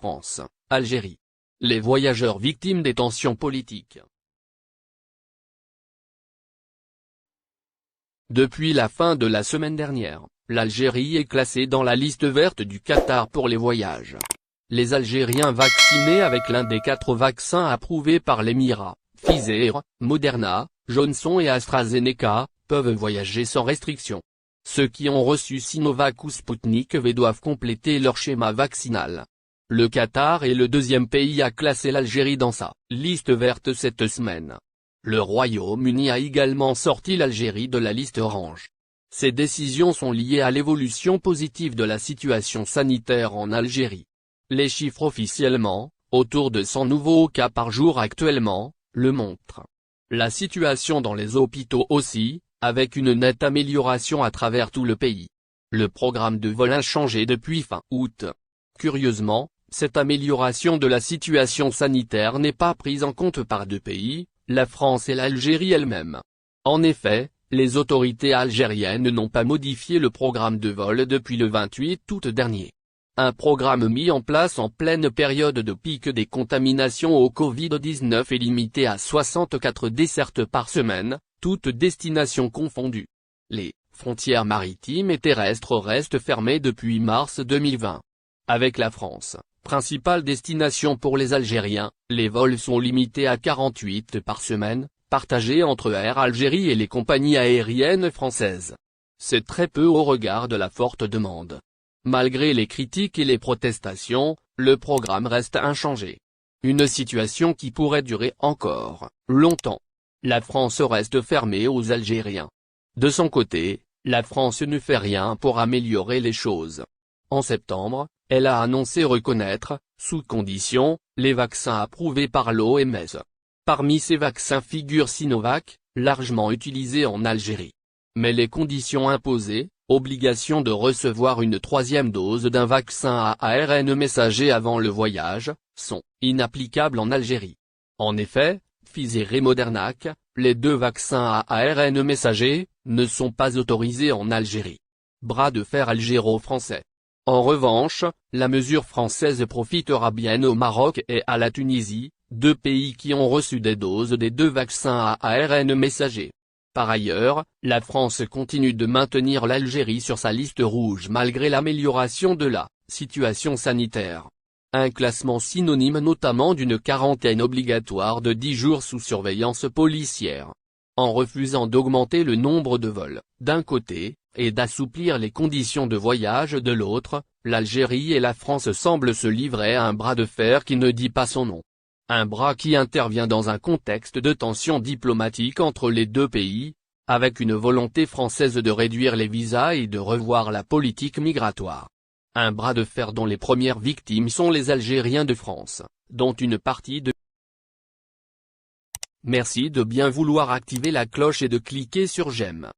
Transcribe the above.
France, Algérie. Les voyageurs victimes des tensions politiques. Depuis la fin de la semaine dernière, l'Algérie est classée dans la liste verte du Qatar pour les voyages. Les Algériens vaccinés avec l'un des 4 vaccins approuvés par l'Émirat, Pfizer, Moderna, Johnson et AstraZeneca, peuvent voyager sans restriction. Ceux qui ont reçu Sinovac ou Sputnik V doivent compléter leur schéma vaccinal. Le Qatar est le 2e pays à classer l'Algérie dans sa liste verte cette semaine. Le Royaume-Uni a également sorti l'Algérie de la liste orange. Ces décisions sont liées à l'évolution positive de la situation sanitaire en Algérie. Les chiffres officiellement, autour de 100 nouveaux cas par jour actuellement, le montrent. La situation dans les hôpitaux aussi, avec une nette amélioration à travers tout le pays. Le programme de vol inchangé depuis fin août. Curieusement, cette amélioration de la situation sanitaire n'est pas prise en compte par 2 pays, la France et l'Algérie elle-même. En effet, les autorités algériennes n'ont pas modifié le programme de vol depuis le 28 août dernier. Un programme mis en place en pleine période de pic des contaminations au Covid-19 est limité à 64 dessertes par semaine, toutes destinations confondues. Les frontières maritimes et terrestres restent fermées depuis mars 2020. Avec la France, principale destination pour les Algériens, les vols sont limités à 48 par semaine, partagés entre Air Algérie et les compagnies aériennes françaises. C'est très peu au regard de la forte demande. Malgré les critiques et les protestations, le programme reste inchangé. Une situation qui pourrait durer encore longtemps. La France reste fermée aux Algériens. De son côté, la France ne fait rien pour améliorer les choses. En septembre, elle a annoncé reconnaître, sous conditions, les vaccins approuvés par l'OMS. Parmi ces vaccins figure Sinovac, largement utilisé en Algérie. Mais les conditions imposées, obligation de recevoir une 3e dose d'un vaccin à ARN messager avant le voyage, sont inapplicables en Algérie. En effet, Pfizer et Moderna, les 2 vaccins à ARN messager, ne sont pas autorisés en Algérie. Bras de fer algéro-français. En revanche, la mesure française profitera bien au Maroc et à la Tunisie, 2 pays qui ont reçu des doses des 2 vaccins à ARN messager. Par ailleurs, la France continue de maintenir l'Algérie sur sa liste rouge malgré l'amélioration de la situation sanitaire. Un classement synonyme notamment d'une quarantaine obligatoire de 10 jours sous surveillance policière. En refusant d'augmenter le nombre de vols, d'un côté, et d'assouplir les conditions de voyage de l'autre, l'Algérie et la France semblent se livrer à un bras de fer qui ne dit pas son nom. Un bras qui intervient dans un contexte de tension diplomatique entre les 2 pays, avec une volonté française de réduire les visas et de revoir la politique migratoire. Un bras de fer dont les premières victimes sont les Algériens de France, dont une partie de... Merci de bien vouloir activer la cloche et de cliquer sur j'aime.